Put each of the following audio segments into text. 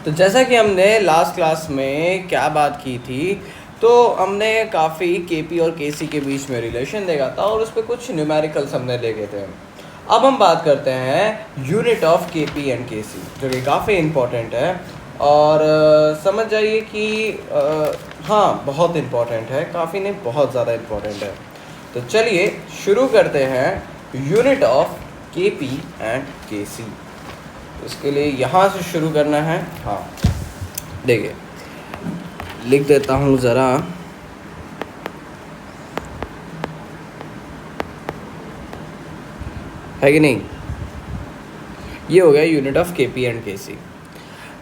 तो जैसा कि हमने लास्ट क्लास में क्या बात की थी, तो हमने काफ़ी केपी और केसी के बीच में रिलेशन देखा था और उस पर कुछ न्यूमेरिकल्स हमने देखे थे। अब हम बात करते हैं यूनिट ऑफ केपी एंड केसी, जो कि काफ़ी इम्पोर्टेंट है और समझ जाइए कि हाँ, बहुत इम्पोर्टेंट है, काफ़ी नहीं बहुत ज़्यादा इम्पोर्टेंट है। तो चलिए शुरू करते हैं यूनिट ऑफ केपी एंड केसी। इसके लिए यहाँ से शुरू करना है। हाँ, देखिए लिख देता हूँ ज़रा। है कि नहीं? ये हो गया यूनिट ऑफ केपी एंड केसी।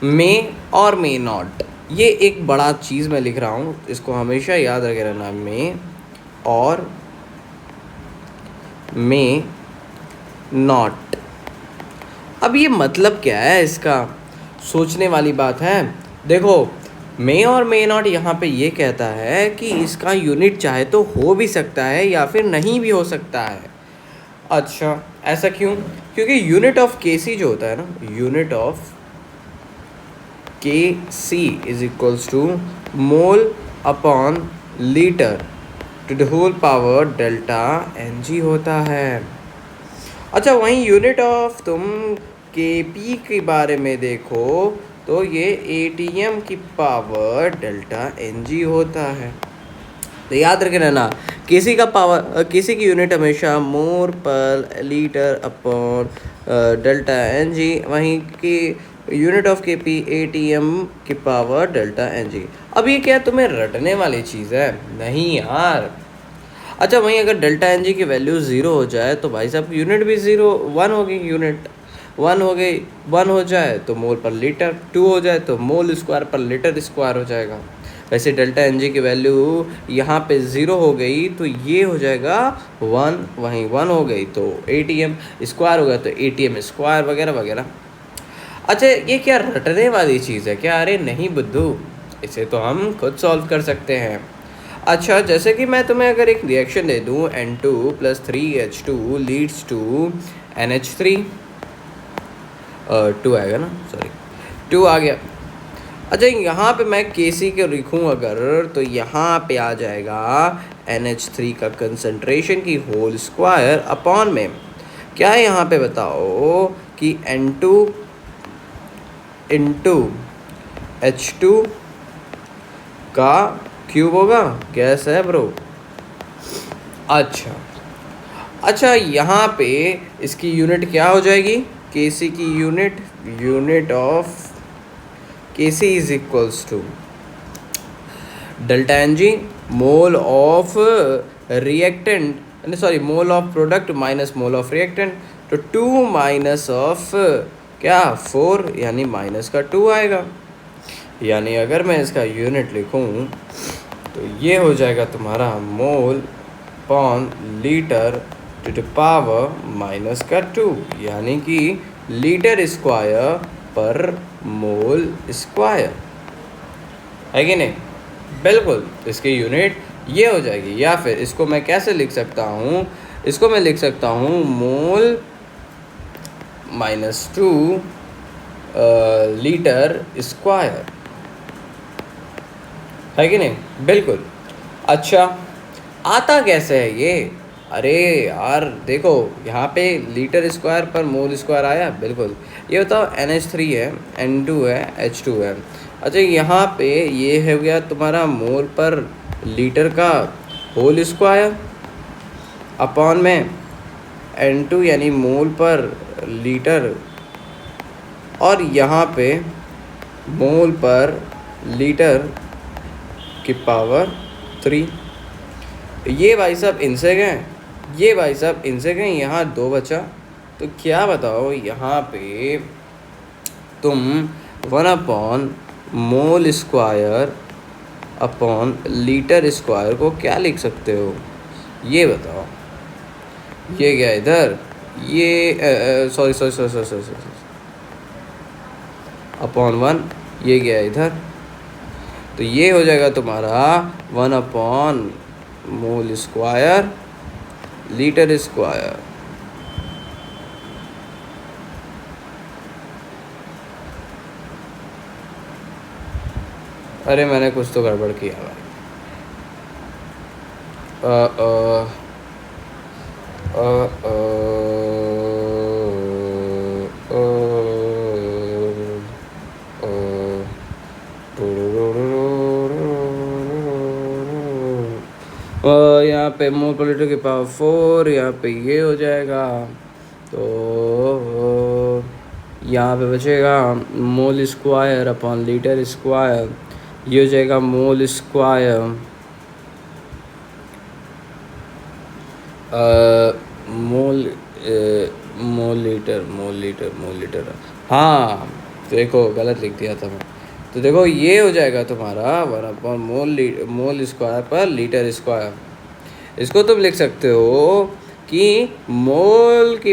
मे और मे नॉट, ये एक बड़ा चीज़ मैं लिख रहा हूँ, इसको हमेशा याद रखे रहना। मे और मे नॉट। अब ये मतलब क्या है इसका? सोचने वाली बात है। देखो, मे और मे नॉट यहाँ पे ये कहता है कि इसका यूनिट चाहे तो हो भी सकता है या फिर नहीं भी हो सकता है। अच्छा, ऐसा क्यों? क्योंकि यूनिट ऑफ केसी जो होता है ना, unit of K C is equals to mole upon litre to the whole power delta N G होता है। अच्छा, वहीं यूनिट ऑफ तुम के पी के बारे में देखो तो ये एटीएम की पावर डेल्टा एन जी होता है। तो याद रखे ना, केसी का पावर, केसी की यूनिट हमेशा मोल पर litre upon delta N G, वहीं की unit of K P ATM की पावर डेल्टा एन जी। अब ये क्या तुम्हें रटने वाली चीज़ है? नहीं यार। अच्छा, वहीं अगर डेल्टा एन जी की वैल्यू ज़ीरो हो जाए तो भाई साहब यूनिट भी ज़ीरो, वन हो गई, यूनिट वन हो गई। वन हो जाए तो मोल पर लीटर, टू हो जाए तो मोल स्क्वायर पर लीटर स्क्वायर हो जाएगा। वैसे डेल्टा एन जी की वैल्यू यहाँ पे ज़ीरो हो गई तो ये हो जाएगा वन, वहीं वन हो गई तो एटीएम स्क्वायर हो गया तो एटीएम स्क्वायर वगैरह वगैरह। अच्छा, ये क्या रटने वाली चीज़ है क्या? अरे नहीं बुद्धू, इसे तो हम खुद सॉल्व कर सकते हैं। अच्छा, जैसे कि मैं तुम्हें अगर एक रिएक्शन दे दूँ N2 plus 3H2 leads to NH3, 2 आएगा ना, सॉरी 2 आ गया। अच्छा, यहाँ पे मैं Kc के लिखूँ अगर, तो यहाँ पे आ जाएगा NH3 का कंसंट्रेशन की होल स्क्वायर अपॉन में क्या है यहाँ पे बताओ कि N2 इंटू H2 का क्यूब होगा। गैस है ब्रो? अच्छा, यहाँ पे इसकी यूनिट क्या हो जाएगी? केसी की unit of K C is equals to delta N G mole of reactant, sorry mole of product minus mole of reactant, तो 2 माइनस ऑफ क्या 4, यानी माइनस का 2 आएगा। यानी अगर मैं इसका यूनिट लिखूं तो ये हो जाएगा तुम्हारा mole upon litre to the power minus का 2, यानी कि लीटर स्क्वायर पर मोल स्क्वायर। है कि नहीं? बिल्कुल, इसकी यूनिट ये हो जाएगी। या फिर इसको मैं कैसे लिख सकता हूँ? इसको मैं लिख सकता हूँ मोल माइनस 2 लीटर स्क्वायर। है कि नहीं? बिल्कुल। अच्छा, आता कैसे है ये? अरे यार देखो, यहाँ पे लीटर स्क्वायर पर मोल स्क्वायर आया। बिल्कुल, ये बताओ NH3 है, N2 है, H2 है। अच्छा, यहाँ पे ये हो गया तुम्हारा मोल पर लीटर का होल स्क्वायर अपॉन में N2 यानी मोल पर लीटर, और यहाँ पे मोल पर लीटर की पावर 3। ये भाई साहब इनसे गए, यहाँ 2 बचा। तो क्या बताओ, यहाँ पे तुम 1 upon mole square upon litre square को क्या लिख सकते हो? ये बताओ। ये गया इधर, ये सॉरी अपॉन 1, ये गया इधर, तो ये हो जाएगा तुम्हारा 1 upon mole square litre square. अरे मैंने कुछ तो गड़बड़ किया भाई। अ अ अ अ अ यहाँ पे मोल पोलिटर की पावर 4, यहाँ पे ये हो जाएगा, तो यहाँ पे बचेगा mole square upon litre square, ये हो जाएगा mole square mole mole litre. हाँ देखो गलत लिख दिया था मैं। तो देखो ये हो जाएगा तुम्हारा 1 अपॉन मोल स्क्वायर पर लीटर स्क्वायर। इसको तुम लिख सकते हो कि मोल की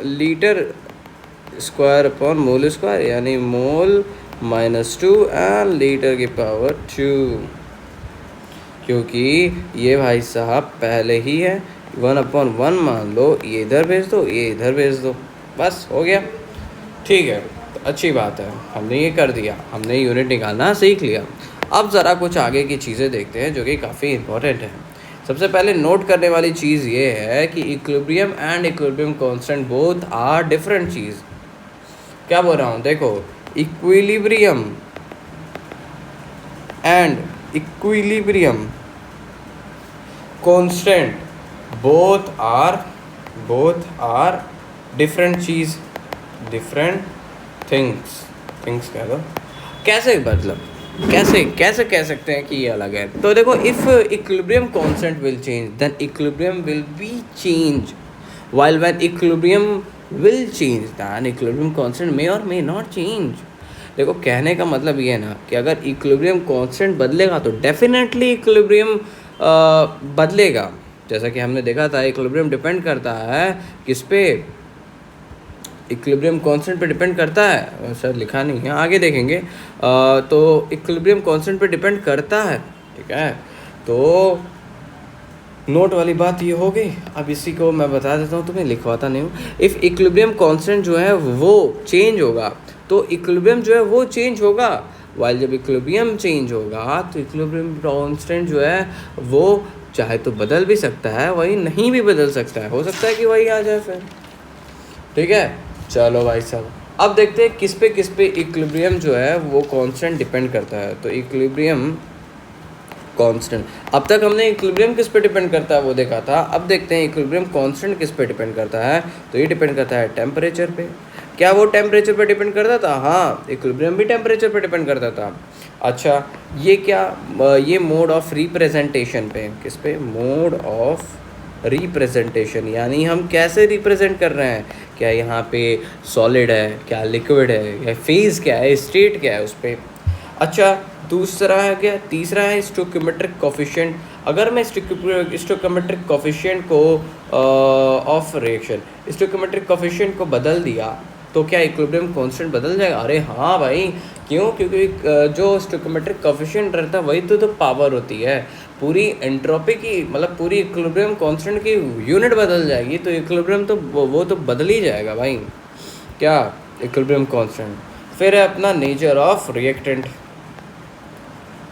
litre square upon mole square, यानी मोल -2 एंड लीटर की पावर 2, क्योंकि ये भाई साहब पहले ही है। 1/1 मान लो, ये इधर भेज दो, ये इधर भेज दो, बस हो गया। ठीक है, तो अच्छी बात है, हमने ये कर दिया, हमने यूनिट निकालना सीख लिया। अब ज़रा कुछ आगे की चीज़ें देखते हैं जो कि काफ़ी इंपॉर्टेंट है। सबसे पहले नोट करने वाली चीज़ ये है कि equilibrium and equilibrium constant both are different चीज़। क्या बोल रहा हूँ, देखो equilibrium and equilibrium constant both are different चीज़, डिफरेंट थिंग्स कह दो। कैसे, मतलब कैसे कैसे कह सकते हैं कि ये अलग है? तो देखो, if equilibrium constant will change then equilibrium will be change, while when equilibrium will change then equilibrium constant may or may not change। देखो कहने का मतलब ये है ना कि अगर इक्विलिब्रियम कांस्टेंट बदलेगा तो डेफिनेटली इक्विलिब्रियम बदलेगा। जैसा कि हमने देखा था, इक्विलिब्रियम डिपेंड करता है किस पे, इक्विलिब्रियम कांस्टेंट पे डिपेंड करता है, सर लिखा नहीं है, आगे देखेंगे। तो इक्विलिब्रियम कांस्टेंट पे डिपेंड करता है, ठीक है। तो नोट वाली बात ये हो गई। अब इसी को मैं बता देता हूँ, तुम्हें लिखवाता नहीं हूँ। इफ़ इक्विलिब्रियम कांस्टेंट जो है वो चेंज होगा तो इक्विलिब्रियम जो है वो चेंज होगा, वाइल जब इक्विलिब्रियम चेंज होगा तो इक्विलिब्रियम कांस्टेंट जो है वो चाहे तो बदल भी सकता है, वही नहीं भी बदल सकता है, हो सकता है कि वही आ जाए फिर, ठीक है। चलो भाई साहब, अब देखते हैं किस पे इक्विलिब्रियम जो है वो कांस्टेंट डिपेंड करता है। तो इक्विलिब्रियम कांस्टेंट, अब तक हमने इक्विलिब्रियम किस पे डिपेंड करता है वो देखा था। अब देखते हैं इक्विलिब्रियम कांस्टेंट किस पे डिपेंड करता है। तो ये डिपेंड करता है टेम्परेचर पे। क्या वो टेम्परेचर पे डिपेंड करता था? हाँ, इक्विलिब्रियम भी टेम्परेचर पे डिपेंड करता था। अच्छा, ये क्या, ये मोड ऑफ रिप्रेजेंटेशन पे, किस पे, मोड ऑफ रिप्रेजेंटेशन, यानी हम कैसे रिप्रेजेंट कर रहे हैं, क्या यहाँ पे सॉलिड है, क्या लिक्विड है, या फेज क्या है, स्टेट क्या है उस पर। अच्छा, दूसरा है क्या, तीसरा है स्टोइकोमेट्रिक कोफिशिएंट। अगर मैं स्टोइकोमेट्रिक कोफिशिएंट को ऑफ रिएक्शन, स्टोइकोमेट्रिक कोफिशिएंट को बदल दिया तो क्या इक्विलिब्रियम कांस्टेंट बदल जाएगा? अरे हाँ भाई, क्यों? क्योंकि जो स्टोइकोमेट्रिक कोफिशिएंट रहता है वही तो पावर होती है। पूरी एंट्रोपी की, मतलब पूरी इक्विलिब्रियम कांस्टेंट की यूनिट बदल जाएगी तो इक्विलिब्रियम तो वो तो बदल ही जाएगा भाई। क्या, इक्विलिब्रियम कांस्टेंट। फिर है अपना nature of reactant,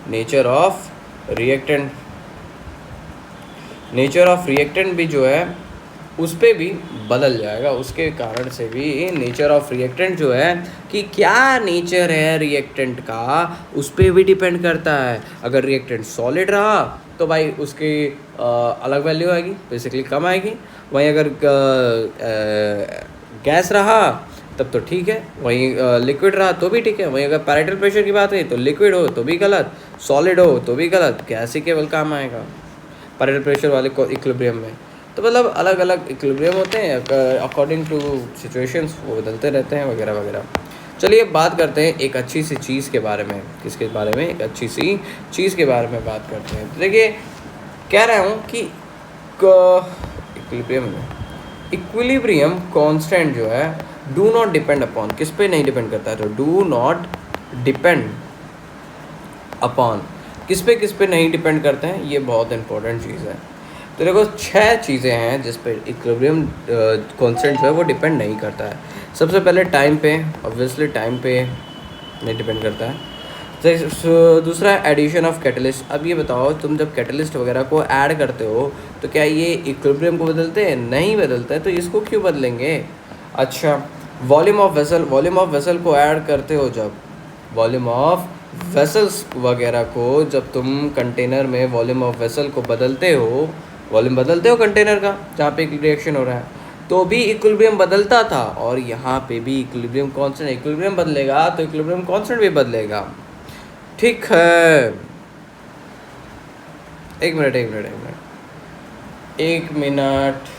nature of reactant भी जो है उस पर भी बदल जाएगा। उसके कारण से भी नेचर ऑफ रिएक्टेंट जो है कि क्या नेचर है रिएक्टेंट का, उस पर भी डिपेंड करता है। अगर रिएक्टेंट सॉलिड रहा तो भाई उसकी अलग वैल्यू आएगी, बेसिकली कम आएगी। वहीं अगर गैस रहा तब तो ठीक है, वहीं लिक्विड रहा तो भी ठीक है। वहीं अगर पैरेटल प्रेशर की बात है तो लिक्विड हो तो भी गलत, सॉलिड हो तो भी गलत, गैस ही केवल काम आएगा पैरेटल प्रेशर वाले को इक्विलिब्रियम में। तो मतलब अलग अलग इक्विलिब्रियम होते हैं, अकॉर्डिंग टू सिचुएशंस वो बदलते रहते हैं वगैरह वगैरह। चलिए बात करते हैं एक अच्छी सी चीज़ के बारे में। किसके बारे में? एक अच्छी सी चीज़ के बारे में बात करते हैं। तो देखिए, कह रहा हूँ कि इक्विलिब्रियम कांस्टेंट जो है डू नॉट डिपेंड अपॉन, किस पे नहीं डिपेंड करता है? तो डू नॉट डिपेंड अपॉन, किस पे नहीं डिपेंड करते हैं, ये बहुत इंपॉर्टेंट चीज़ है। तो देखो 6 चीज़ें हैं जिस पे इक्विलिब्रियम कांस्टेंट जो है वो डिपेंड नहीं करता है। सबसे पहले टाइम पे, ऑब्वियसली टाइम पे नहीं डिपेंड करता है। दूसरा एडिशन ऑफ कैटलिस्ट। अब ये बताओ, तुम जब कैटलिस्ट वगैरह को ऐड करते हो तो क्या ये इक्विलिब्रियम को बदलते हैं? नहीं बदलता है, तो इसको क्यों बदलेंगे? अच्छा, volume of vessel, volume of vessel को ऐड करते हो जब, वॉल्यूम ऑफ वेसल्स वगैरह को जब तुम कंटेनर में वॉल्यूम ऑफ वेसल को बदलते हो, वॉल्यूम बदलते हो कंटेनर का जहाँ पे एक रिएक्शन हो रहा है, तो भी इक्विलिब्रियम बदलता था, और यहाँ पे भी इक्विलिब्रियम कांस्टेंट, इक्विलिब्रियम बदलेगा तो इक्विलिब्रियम कांस्टेंट भी बदलेगा। ठीक है, एक मिनट एक मिनट एक मिनट एक मिनट।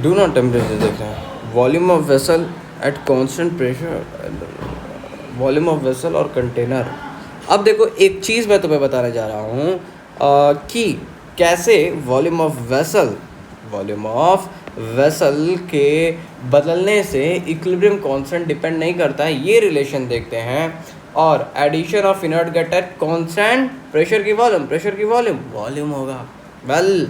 डू नॉट टेम्परेचर देख रहे हैं, volume of vessel eight constant pressure, volume of vessel और कंटेनर। अब देखो, एक चीज़ मैं तुम्हें बताने जा रहा हूँ कि कैसे volume of vessel, volume of vessel के बदलने से इक्विलिब्रियम कांस्टेंट डिपेंड नहीं करता है, ये रिलेशन देखते हैं। और addition of inert gas at constant pressure की वॉल्यूम, प्रेशर की वॉल्यूम, वॉल्यूम होगा। वेल,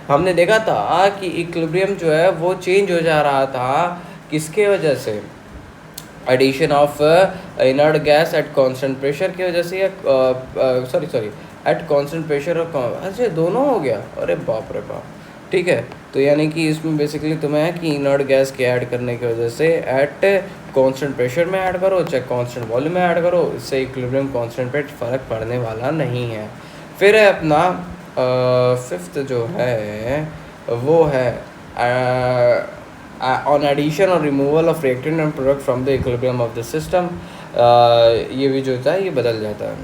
हमने देखा था कि इक्विलिब्रियम जो है वो चेंज हो जा रहा था, किसके वजह से? Addition of inert gas at constant pressure की वजह से, या सॉरी एट कांस्टेंट प्रेशर और अच्छा दोनों हो गया, अरे बाप रे बाप। ठीक है, तो यानी कि इसमें बेसिकली तुम्हें है कि इनर्ट गैस के ऐड करने की वजह से एट कांस्टेंट प्रेशर में ऐड करो चाहे कांस्टेंट वॉल्यूम में ऐड करो, इससे इक्विलिब्रियम कांस्टेंट पे फ़र्क पड़ने वाला नहीं है। फिर है अपना फिफ्थ जो है वो है ऑन एडिशन और removal of reactant and product from the equilibrium of the system. ये भी जो होता है ये बदल जाता है,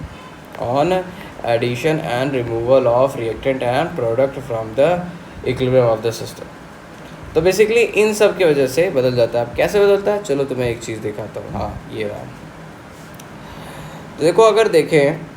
on addition and removal of reactant and product from the equilibrium of the system. तो बेसिकली इन सब की वजह से बदल जाता है। अब कैसे बदलता है, चलो तुम्हें एक चीज़ दिखाता हूँ। हाँ, ये रहा। देखो, अगर देखें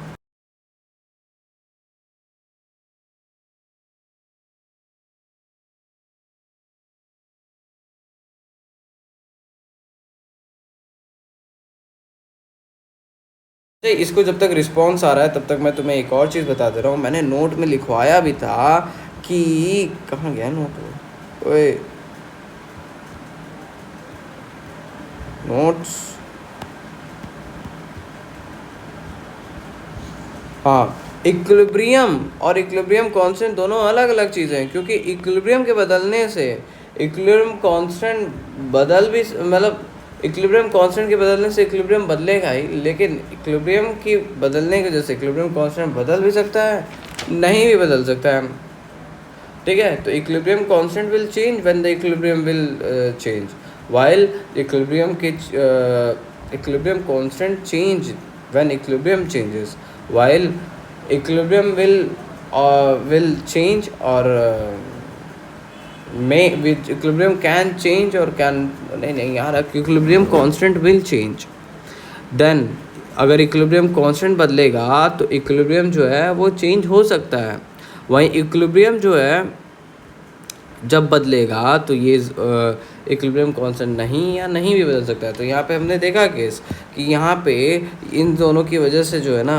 इसको, जब तक रिस्पॉन्स आ रहा है तब तक मैं तुम्हें एक और चीज़ बता दे रहा हूँ। मैंने नोट में लिखवाया भी था कि कहाँ गया नोट, ओए नोट्स, हाँ, इक्विलिब्रियम और इक्विलिब्रियम कांस्टेंट दोनों अलग अलग चीज़ें हैं, क्योंकि इक्विलिब्रियम के बदलने से इक्विलिब्रियम कांस्टेंट बदल भी, मतलब इक्विलिब्रियम कांस्टेंट के बदलने से इक्विलिब्रियम बदलेगा ही, लेकिन इक्विलिब्रियम की बदलने की वजह से इक्विलिब्रियम कांस्टेंट बदल भी सकता है, नहीं भी बदल सकता है। ठीक है, तो equilibrium constant will change when the equilibrium will change, while equilibrium के equilibrium constant change when equilibrium changes, while equilibrium will change or may with equilibrium can change or can नहीं यार, equilibrium constant will change, then अगर equilibrium constant बदलेगा तो equilibrium जो है वो change हो सकता है। वहीं इक्विलिब्रियम जो है जब बदलेगा तो ये इक्विलिब्रियम कांस्टेंट नहीं या नहीं भी बदल सकता है। तो यहाँ पे हमने देखा केस कि यहाँ पे इन दोनों की वजह से जो है ना,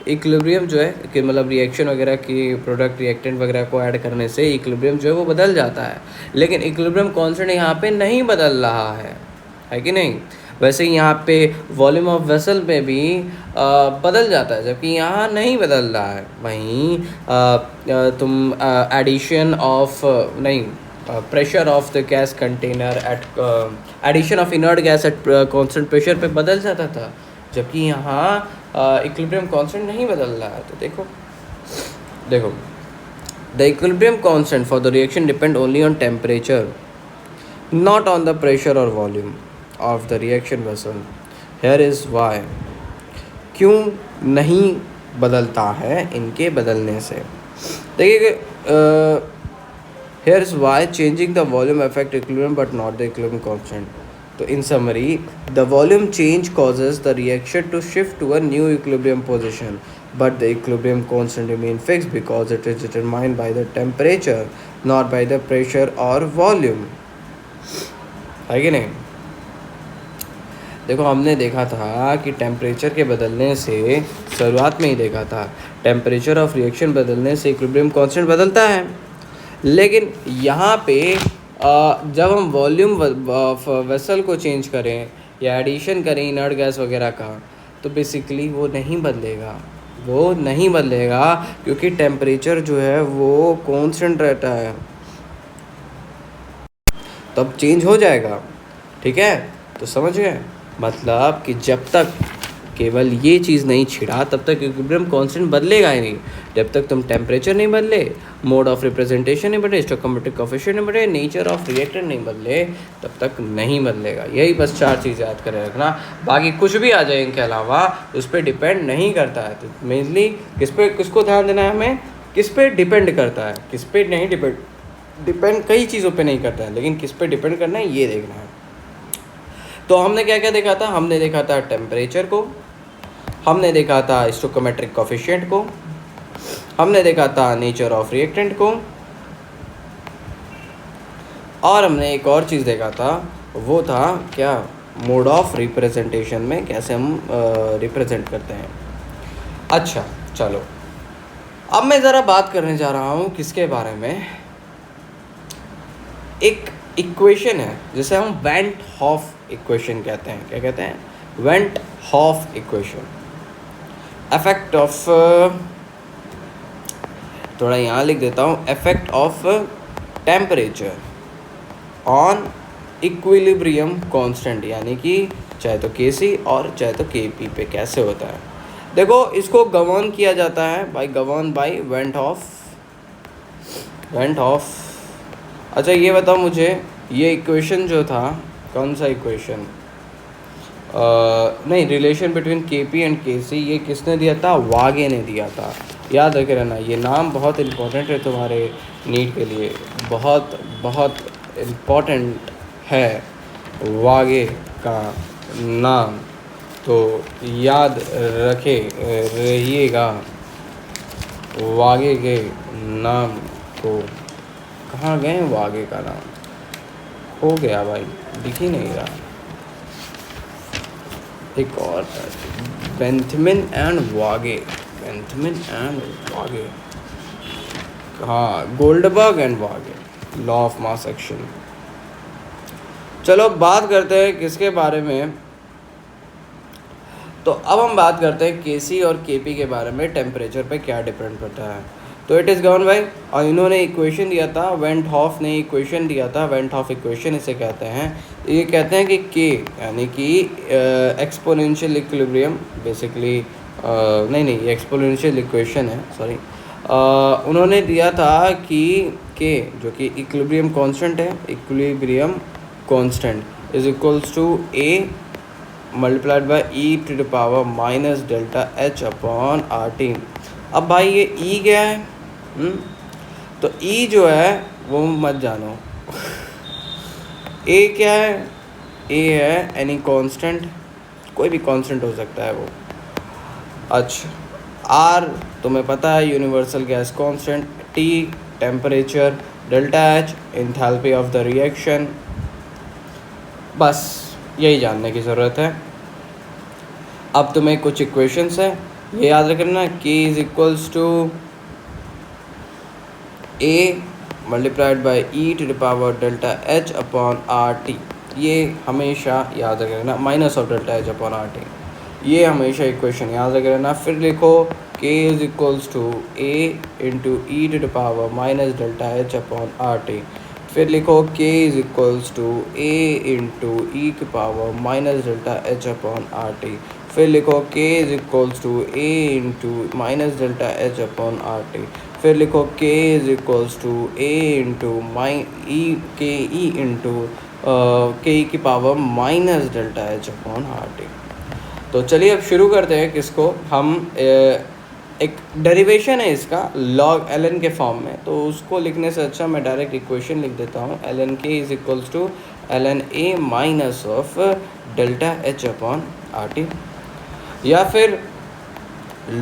इक्विलिब्रियम जो है कि मतलब रिएक्शन वगैरह की प्रोडक्ट रिएक्टेंट वगैरह को ऐड करने से इक्विलिब्रियम जो है वो बदल जाता है, लेकिन इक्विलिब्रियम कांस्टेंट यहाँ पे नहीं बदल रहा है कि नहीं? वैसे ही यहाँ पे वॉल्यूम ऑफ वेसल में भी बदल जाता है, जबकि यहाँ नहीं बदल रहा है। वहीं तुम एडिशन ऑफ नहीं pressure of the gas container at addition of inert gas at constant pressure पे बदल जाता था, जबकि यहाँ इक्विलिब्रियम कांस्टेंट नहीं बदल रहा है। तो देखो the equilibrium constant for the reaction depend only on temperature, not on the pressure और volume of the reaction vessel. Here is why, क्यों नहीं बदलता है इनके बदलने से। देखिए, here is why changing the volume affect equilibrium but not the equilibrium constant. तो in summary, the volume change causes the reaction to shift to a new equilibrium position, but the equilibrium constant remains fixed because it is determined by the temperature, not by the pressure or volume. है कि नहीं? देखो, हमने देखा था कि temperature के बदलने से, शुरुआत में ही देखा था, टेम्परेचर ऑफ रिएक्शन बदलने से इक्विलिब्रियम कांस्टेंट बदलता है, लेकिन यहाँ पे जब हम वॉल्यूम वेसल को चेंज करें या एडिशन करें इनर्ट गैस वगैरह का, तो बेसिकली वो नहीं बदलेगा क्योंकि टेम्परेचर जो है वो कांस्टेंट रहता है, तब चेंज हो जाएगा। ठीक है, तो समझ गए, मतलब कि जब तक केवल ये चीज़ नहीं छिड़ा तब तक इक्विलिब्रियम कांस्टेंट बदलेगा ही नहीं। जब तक तुम टेम्परेचर नहीं बदले, मोड ऑफ रिप्रेजेंटेशन नहीं बदले, स्टोइकोमेट्रिक कोएफिशिएंट नहीं बदले, नेचर ऑफ रिएक्टेंट नहीं बदले, तब तक नहीं बदलेगा। यही बस 4 चीज़ याद करे रखना, बाकी कुछ भी आ जाए इनके अलावा उस पर डिपेंड नहीं करता है। तो मेनली किसको ध्यान देना है हमें, किस पे डिपेंड करता है, किस पे नहीं डिपेंड कई चीज़ों पे नहीं करता है, लेकिन किस पे डिपेंड करना है ये देखना है। तो हमने क्या क्या देखा था, हमने देखा था टेम्परेचर को, हमने देखा था स्टोइकोमेट्रिक कोएफिशिएंट को, हमने देखा था नेचर ऑफ रिएक्टेंट को, और हमने एक और चीज़ देखा था, वो था क्या, मोड ऑफ रिप्रेजेंटेशन में कैसे हम रिप्रेजेंट करते हैं। अच्छा चलो, अब मैं ज़रा बात करने जा रहा हूँ किसके बारे में, एक इक्वेशन है जिसे हम वेंट हॉफ इक्वेशन कहते हैं। क्या कहते हैं, van't Hoff equation. Effect of, थोड़ा यहाँ लिख देता हूँ, effect of temperature on equilibrium constant, यानी कि चाहे तो Kc और चाहे तो Kp पे कैसे होता है। देखो इसको गवर्न किया जाता है गवर्न बाय वेंट हॉफ। अच्छा ये बताओ मुझे, ये इक्वेशन जो था, कौन सा इक्वेशन, नहीं, relation between Kp and Kc, ये किसने दिया था, वागे ने दिया था। याद रखे रहना, ये नाम बहुत इम्पोर्टेंट है तुम्हारे नीट के लिए, बहुत बहुत इम्पोर्टेंट है वागे का नाम, तो याद रहिएगा वागे के नाम को। कहाँ गए वागे का नाम, हो गया भाई, दिख ही नहीं रहा। एक और बेंथमिन एंड वागे, हाँ, Goldberg and Wahge, law of mass action. चलो बात करते हैं किसके बारे में, तो अब हम बात करते हैं Kc और Kp के बारे में, टेम्परेचर पे क्या डिपेंड करता है। तो इट इज़ गवर्न बाय, और इन्होंने इक्वेशन दिया था, वेंट हॉफ ने इक्वेशन दिया था, वेंट हॉफ इक्वेशन इसे कहते हैं। ये कहते हैं कि K यानी कि एक्सपोनेंशियल इक्विलिब्रियम, बेसिकली नहीं ये एक्सपोनेंशियल इक्वेशन है, सॉरी। उन्होंने दिया था कि K जो कि इक्विलिब्रियम कांस्टेंट है, equilibrium constant is equals to A multiplied by e to the power minus delta H upon R T. अब भाई ये ई क्या है, तो ई जो है वो मत जानो। ए क्या है, ए है एनी कांस्टेंट, कोई भी कांस्टेंट हो सकता है वो। अच्छा, आर तुम्हें पता है universal gas constant, T temperature, delta H enthalpy of the reaction, बस यही जानने की ज़रूरत है। अब तुम्हें कुछ इक्वेशंस है, ये याद रखना, K is equals to A multiplied by E to the power delta H upon R T, ये हमेशा याद रखना, minus of delta H upon R T, ये हमेशा इक्वेशन याद रख लेना। फिर लिखो K is equals to A into E to the power minus delta H upon R T, फिर लिखो K is equals to A into E की power minus delta H upon R T, फिर लिखो K is equals to A into minus delta H upon R T, फिर लिखो K is equals to A into के E into के E की power minus delta H upon R T. तो चलिए अब शुरू करते हैं किसको, हम एक डेरिवेशन है इसका log ln के फॉर्म में, तो उसको लिखने से अच्छा मैं डायरेक्ट इक्वेशन लिख देता हूँ, ln k is equals to ln a minus of delta H upon R T, या फिर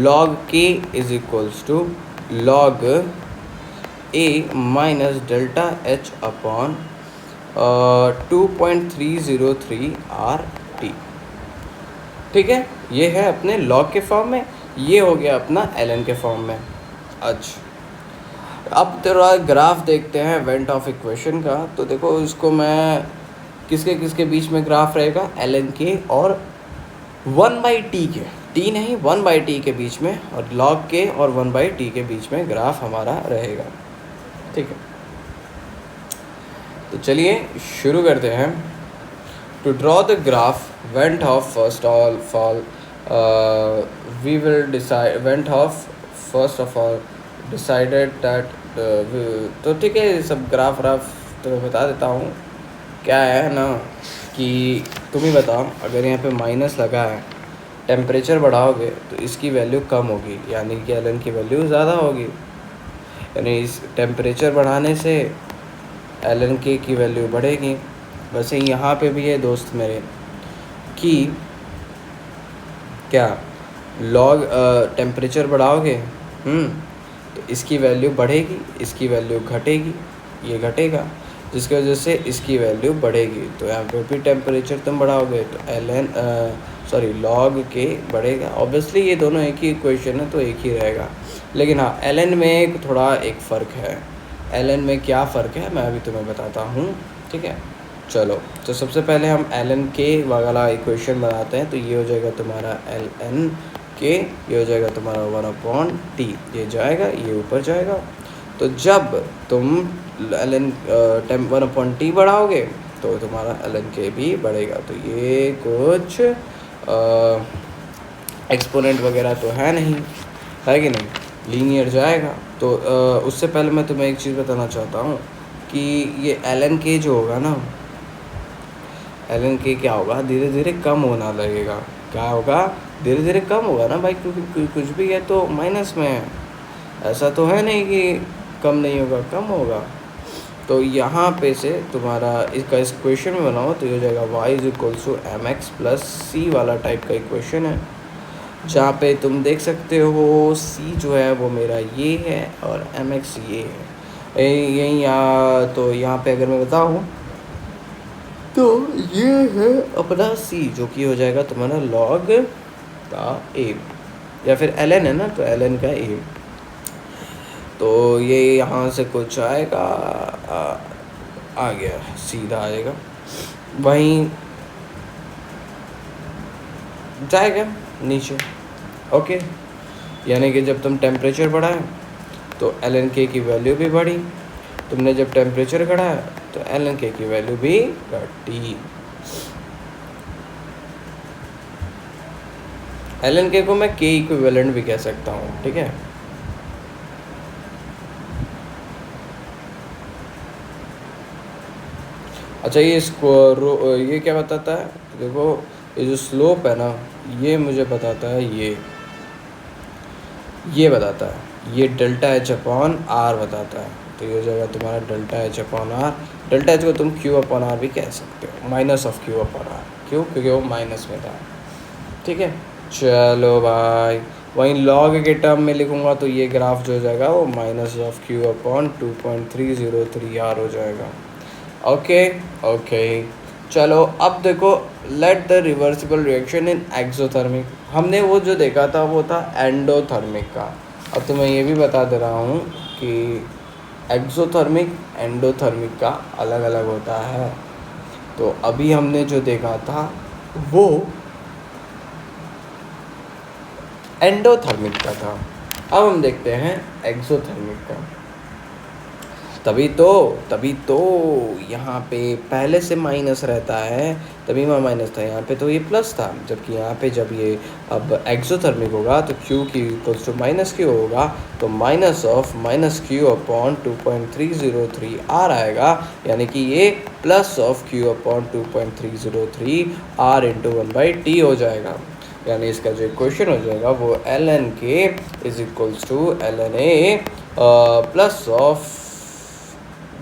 log k is equals to log a minus delta H upon 2.303 R T. ठीक है, ये है अपने log के फॉर्म में, ये हो गया अपना ln के फॉर्म में। अच्छा अब तेरा ग्राफ देखते हैं वेंट ऑफ इक्वेशन का। तो देखो इसको मैं किसके किसके बीच में ग्राफ रहेगा, एल एन के और 1/t के, टी नहीं 1/t के बीच में, और लॉग के और 1/t के बीच में ग्राफ हमारा रहेगा। ठीक है, तो चलिए शुरू करते हैं। To draw the graph went of first of all we will decide went of first of all decided that. तो ठीक है, सब ग्राफ तो मैं बता देता हूँ। क्या है ना कि तुम ही बताओ, अगर यहाँ पे माइनस लगा है, टेम्परेचर बढ़ाओगे तो इसकी वैल्यू कम होगी, यानी कि एल एन की वैल्यू ज़्यादा होगी। यानी इस टेम्परेचर बढ़ाने से एल एन के की वैल्यू बढ़ेगी। वैसे यहाँ पे भी है दोस्त मेरे कि क्या लॉग टेम्परेचर बढ़ाओगे तो इसकी वैल्यू बढ़ेगी, इसकी वैल्यू घटेगी, ये घटेगा, जिसकी वजह से इसकी वैल्यू बढ़ेगी। तो यहाँ पे भी टेम्परेचर तुम बढ़ाओगे तो एल एन लॉग के बढ़ेगा। ऑब्वियसली ये दोनों एक ही इक्वेशन है तो एक ही रहेगा, लेकिन हाँ एल एन में थोड़ा एक फ़र्क है। एल एन में क्या फ़र्क है मैं अभी तुम्हें बताता हूँ। ठीक है, चलो तो सबसे पहले हम एल एन के वाला इक्वेशन बनाते हैं। तो ये हो जाएगा तुम्हारा एल एन के, ये हो जाएगा तुम्हारा 1/t, ये जाएगा, ये ऊपर जाएगा। तो जब तुम एल एन 1/t बढ़ाओगे तो तुम्हारा एल एन के भी बढ़ेगा। तो ये कुछ एक्सपोनेंट वगैरह तो है नहीं, है कि नहीं, लीनियर जाएगा। तो उससे पहले मैं तुम्हें एक चीज़ बताना चाहता हूँ कि ये एल एन के जो होगा ना, एल एन के क्या होगा, धीरे धीरे कम होना लगेगा। क्या होगा, धीरे धीरे कम होगा ना भाई, क्योंकि कुछ भी है तो माइनस में है, ऐसा तो है नहीं कि कम नहीं होगा, कम होगा। तो यहाँ पे से तुम्हारा इसका इक्वेशन में बनाओ तो ये हो जाएगा y=mx+c वाला टाइप का इक्वेशन है, जहाँ पे तुम देख सकते हो c जो है वो मेरा ये है और mx ये है। यही तो यहाँ पे अगर मैं बताऊँ तो ये है अपना c, जो कि हो जाएगा तुम्हारा log का a, या फिर ln है ना, तो ln का a। तो ये यहाँ से कुछ आएगा, आ गया, सीधा आएगा, वहीं जाएगा नीचे। ओके, यानी कि जब तुम टेम्परेचर बढ़ाए तो एल एन के की वैल्यू भी बढ़ी, तुमने जब टेम्परेचर घटाया तो एल एन के की वैल्यू भी घटी। एल एन के को मैं के इक्विवेलेंट भी कह सकता हूँ। ठीक है, अच्छा ये क्या बताता है, देखो ये जो स्लोप है ना, ये मुझे बताता है, ये बताता है, ये डेल्टा एच अपॉन आर बताता है। तो ये हो जाएगा तुम्हारा delta H upon R. Delta H को तुम क्यू अपॉन आर भी कह सकते हो, minus of Q upon R. क्यों, क्योंकि वो माइनस में था। ठीक है, चलो भाई, वहीं लॉग के टर्म में लिखूँगा तो ये ग्राफ जो हो जाएगा वो minus of Q upon 2.303 R हो जाएगा। ओके ओके, चलो अब देखो, let the reversible reaction in exothermic. हमने वो जो देखा था वो था एंडोथर्मिक का। अब तो मैं ये भी बता दे रहा हूँ कि एक्सोथर्मिक एंडोथर्मिक का अलग अलग होता है। तो अभी हमने जो देखा था वो एंडोथर्मिक का था, अब हम देखते हैं एक्सोथर्मिक का। तभी तो यहाँ पे पहले से माइनस रहता है, तभी वहाँ माइनस था, यहाँ पे तो ये प्लस था। जबकि यहाँ पे जब ये अब एक्सोथर्मिक होगा तो क्यू की इक्वल्स टू माइनस क्यू होगा, तो minus of minus Q upon 2.303 R आएगा, यानी कि ये plus of Q upon 2.303 R into 1/t हो जाएगा। यानी इसका जो इक्वेशन हो जाएगा वो L N K is equals to L N A plus of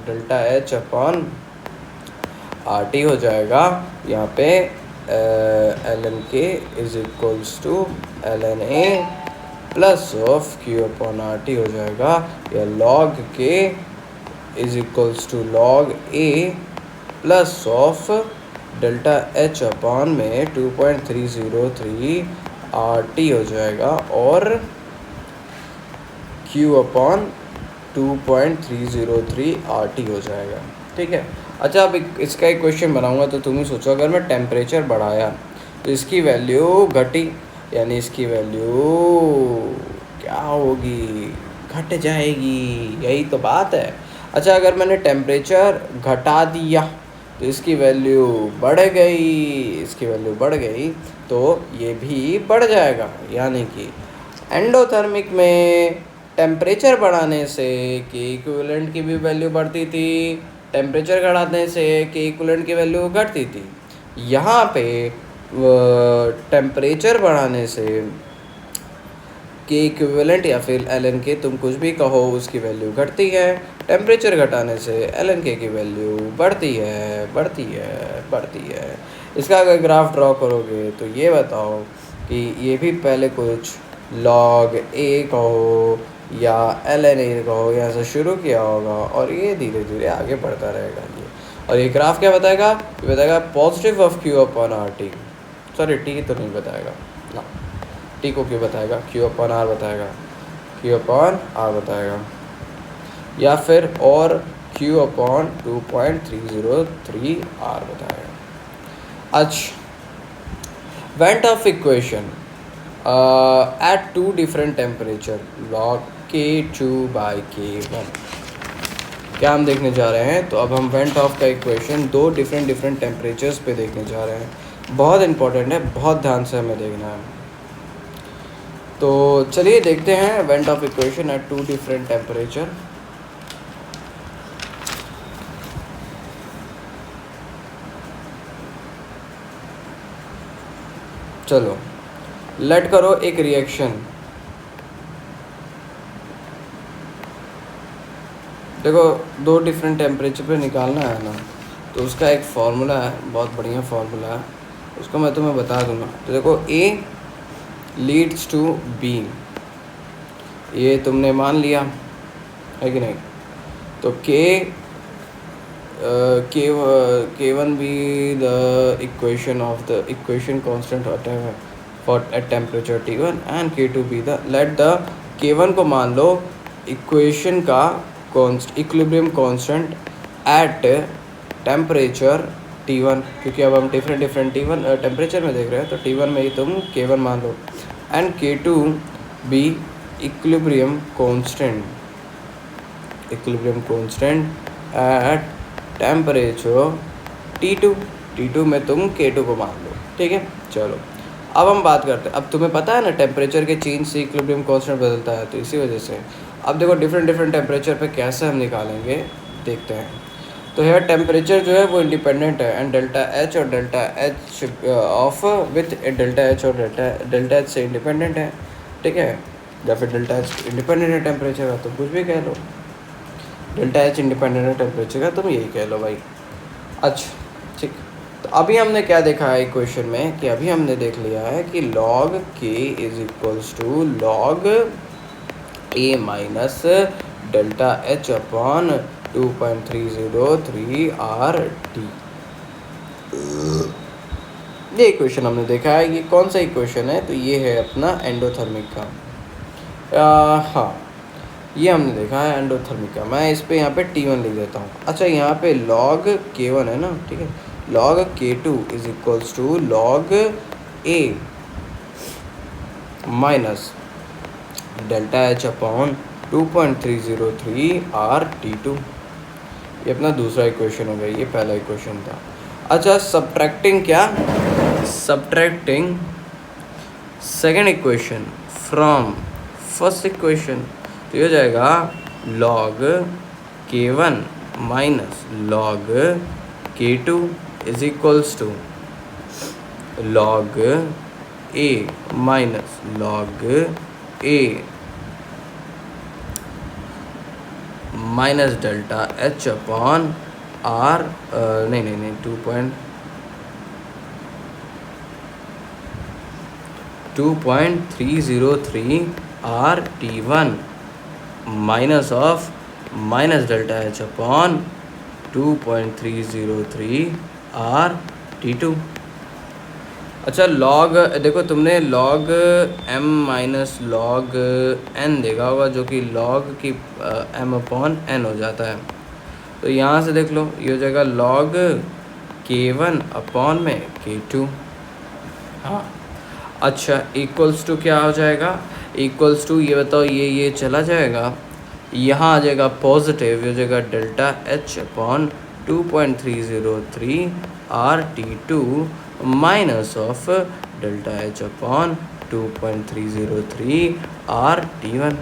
delta H upon R T हो जाएगा। यहाँ पे L N K is equals to L N A plus of Q upon R T हो जाएगा, या log K is equals to log A plus of delta H upon में 2.303 R T हो जाएगा, और क्यू अपॉन 2.303 RT हो जाएगा, ठीक है। अच्छा, अब इसका एक क्वेश्चन बनाऊंगा तो तुम ही सोचो, अगर मैं टेम्परेचर बढ़ाया तो इसकी वैल्यू घटी, यानी इसकी वैल्यू क्या होगी, घट जाएगी, यही तो बात है। अच्छा, अगर मैंने टेम्परेचर घटा दिया तो इसकी वैल्यू बढ़ गई, इसकी वैल्यू बढ़ गई तो ये भी बढ़ जाएगा, यानी कि एंडोथर्मिक में टेम्परेचर बढ़ाने से के इक्विवेलेंट की भी वैल्यू बढ़ती थी, टेम्परेचर घटाने से के इक्विवेलेंट की वैल्यू घटती थी। यहाँ पे टेम्परेचर बढ़ाने से के इक्विवेलेंट या फिर एल एन के, तुम कुछ भी कहो, उसकी वैल्यू घटती है, टेम्परेचर घटाने से एल एन के की वैल्यू बढ़ती है, बढ़ती है, बढ़ती है। इसका अगर ग्राफ ड्रॉ करोगे तो ये बताओ कि ये भी पहले कुछ log a कहो या एल एन ए कहो, यहाँ से शुरू किया होगा और ये धीरे धीरे आगे बढ़ता रहेगा ये। और ये ग्राफ क्या बताएगा, ये बताएगा positive of Q upon R T, sorry T तो नहीं बताएगा ना, टी को क्यों बताएगा, क्यू अपॉन आर बताएगा, क्यू अपॉन आर बताएगा, या फिर और क्यू अपॉन 2.303 आर बताएगा। अच्छा, went of equation at two different temperature log K2 by K1, क्या हम देखने जा रहे हैं, तो अब हम वेंट ऑफ का इक्वेशन दो डिफरेंट टेम्परेचर्स पे देखने जा रहे हैं। बहुत इंपॉर्टेंट है, बहुत ध्यान से हमें देखना है। तो चलिए देखते हैं went of equation at two different temperature. चलो लेट करो एक रिएक्शन, देखो दो डिफरेंट टेम्परेचर पे निकालना है ना, तो उसका एक फार्मूला है, बहुत बढ़िया फार्मूला है, उसको मैं तुम्हें बता दूंगा। तो देखो A लीड्स टू B, ये तुमने मान लिया है कि नहीं, तो K1 be the equation of the equation constant whatever for at temperature T1 and K2 be the, let the K1 को मान लो इक्वेशन का equilibrium constant at temperature T1, क्योंकि अब हम डिफरेंट T1 टेम्परेचर में देख रहे हैं, तो T1 में ही तुम K1 मान लो, and K2 be equilibrium constant at temperature T2 में तुम K2 को मान लो, ठीक है। चलो अब हम बात करते हैं, अब तुम्हें पता है ना टेम्परेचर के चेंज से इक्विलिब्रियम कांस्टेंट बदलता है, तो इसी वजह से अब देखो डिफरेंट टेम्परेचर पे कैसे हम निकालेंगे देखते हैं। तो यार टेम्परेचर जो है वो इंडिपेंडेंट है, एंड डेल्टा एच और delta H of with delta H और डेल्टा एच से इंडिपेंडेंट है, ठीक है, या फिर डेल्टा एच इंडिपेंडेंट है टेम्परेचर का, तो कुछ भी कह लो, डेल्टा एच इंडिपेंडेंट है टेम्परेचर का, तुम यही कह लो भाई। अच्छा ठीक, तो अभी हमने क्या देखा है इक्वेशन में, कि अभी हमने देख लिया है कि log k is equals to log a minus delta H upon 2.303 RT, ये इक्वेशन हमने देखा है। ये कौन सा इक्वेशन है, तो ये है अपना एंडोथर्मिक का, हाँ ये हमने देखा है एंडोथर्मिक का। मैं इस पे यहाँ पे T1 लिख देता हूँ। अच्छा, यहाँ पे log K1 है ना, ठीक है, log K2 is equals to log A minus delta H upon 2.303 RT2, ये अपना दूसरा इक्वेशन हो गया, ये पहला इक्वेशन था। अच्छा, सब्ट्रैक्टिंग क्या, subtracting second equation from first equation, तो ये हो जाएगा log K1 minus log K2 is equals to log A minus log A minus delta H upon R, नहीं 2.303 RT1 minus of minus delta H upon 2.303 RT2। अच्छा log, देखो तुमने log m minus log n देखा होगा, जो कि log की m upon n हो जाता है। तो यहाँ से देख लो, ये हो जाएगा लॉग k1 अपॉन में k2। हाँ अच्छा, इक्वल्स टू क्या हो जाएगा, इक्वल्स टू ये बताओ, ये चला जाएगा, यहाँ आ जाएगा पॉजिटिव, ये हो जाएगा delta h upon 2.303 RT2 minus of delta h upon 2.303 RT1।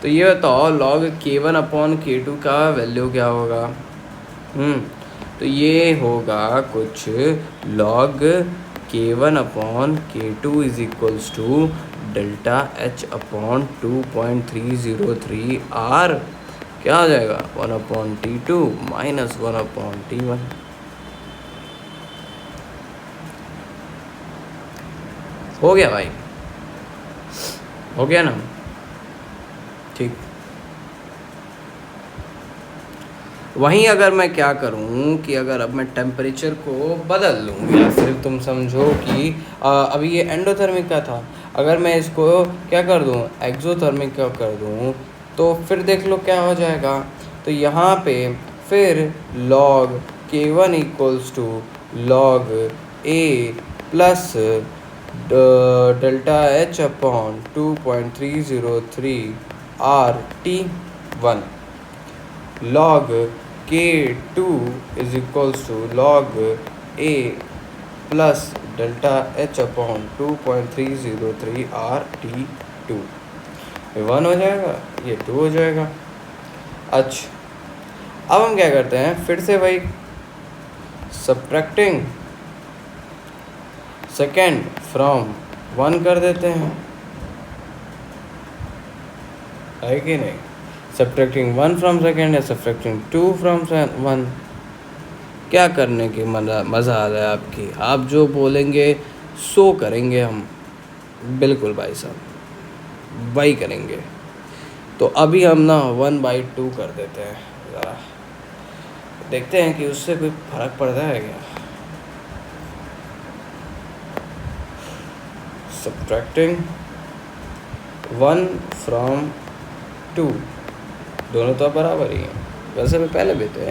तो ये बताओ लॉग k1 अपॉन k2 का वैल्यू क्या होगा। तो ये होगा कुछ log k1 upon k2 is equals to delta h upon 2.303 r, क्या हो जाएगा 1 upon t2 minus 1 upon t1। हो गया भाई, हो गया ना, ठीक। वहीं अगर मैं क्या करूं कि अगर अब मैं टेम्परेचर को बदल लूँ, या फिर तुम समझो कि अभी ये एंडोथर्मिक का था, अगर मैं इसको क्या कर दूं एक्सोथर्मिक का कर दूं, तो फिर देख लो क्या हो जाएगा। तो यहाँ पे फिर log k1 equals to log a plus delta h upon 2.303 RT1 log k2 is equals to log a plus delta h upon 2.303 RT2। ये 1 हो जाएगा, ये 2 हो जाएगा। अच्छा अब हम क्या करते हैं, फिर से वही सब्ट्रैक्टिंग सेकेंड फ्रॉम 1 कर देते हैं, है कि नहीं। सब्ट्रैक्टिंग 1 फ्रॉम सेकेंड या सब्ट्रैक्टिंग 2 फ्रॉम 1, क्या करने की मज़ा आ रहा है आपकी, आप जो बोलेंगे सो करेंगे हम, बिल्कुल भाई साहब वही करेंगे। तो अभी हम ना 1/2 कर देते हैं, ज़रा देखते हैं कि उससे कोई फ़र्क पड़ता है क्या। सब्ट्रैक्टिंग 1 फ्रॉम 2, दोनों तो बराबर ही हैं, वैसे भी पहले भी थे।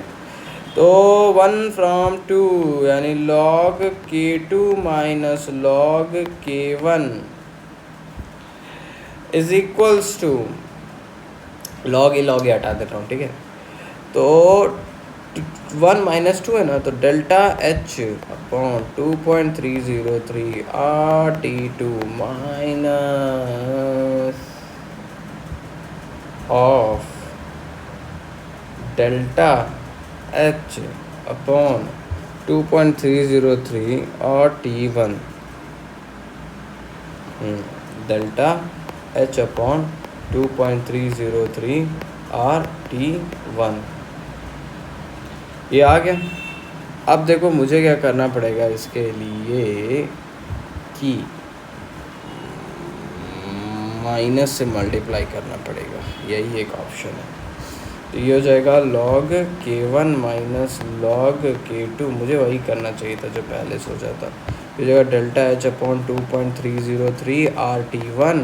तो 1 फ्रॉम 2 यानी log k2 minus log k1 is equals to log ये हटा देता हूँ, ठीक है। तो 1 माइनस 2 है ना, तो delta h upon 2.303 RT2 minus of delta h upon 2.303 RT1, delta h upon 2.303 RT1, ये आ गया। अब देखो मुझे क्या करना पड़ेगा इसके लिए कि माइनस से मल्टीप्लाई करना पड़ेगा, यही एक ऑप्शन है। तो ये हो जाएगा log k1 minus log k2, मुझे वही करना चाहिए था जो पहले सोचा था। ये जगह delta h upon 2.303 RT1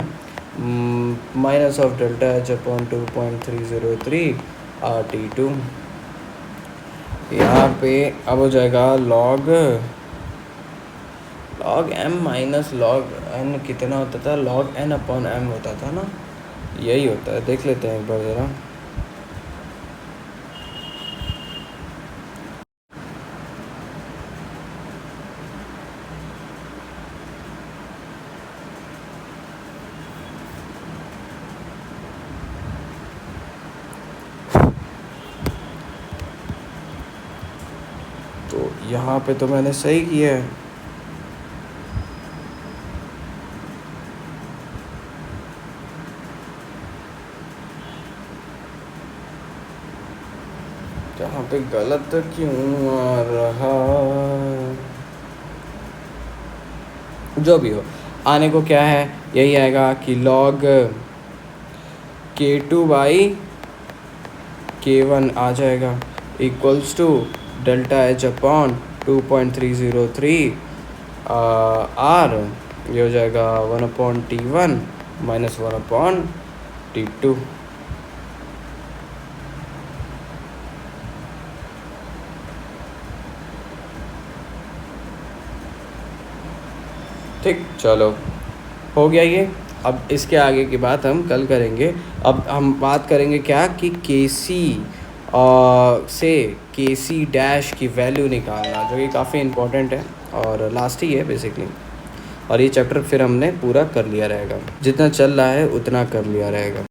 minus of delta h upon 2.303 RT2। यहाँ पे अब हो जाएगा log m minus log n कितना होता था, log n अपॉन m होता था ना, यही होता है। देख लेते हैं एक बार ज़रा। तो यहाँ पे तो मैंने सही किया है, यहाँ पे गलत क्यों आ रहा, जो भी हो, आने को क्या है, यही आएगा कि log k2 बाई k1 आ जाएगा equals to delta h upon 2.303 R, ये हो जाएगा 1/T1 माइनस 1/T2। ठीक, चलो हो गया ये। अब इसके आगे की बात हम कल करेंगे। अब हम बात करेंगे क्या कि के सी से के सी डैश की वैल्यू निकालना, जो कि काफ़ी इम्पोर्टेंट है और लास्ट ही है बेसिकली। और ये चैप्टर फिर हमने पूरा कर लिया रहेगा, जितना चल रहा है उतना कर लिया रहेगा।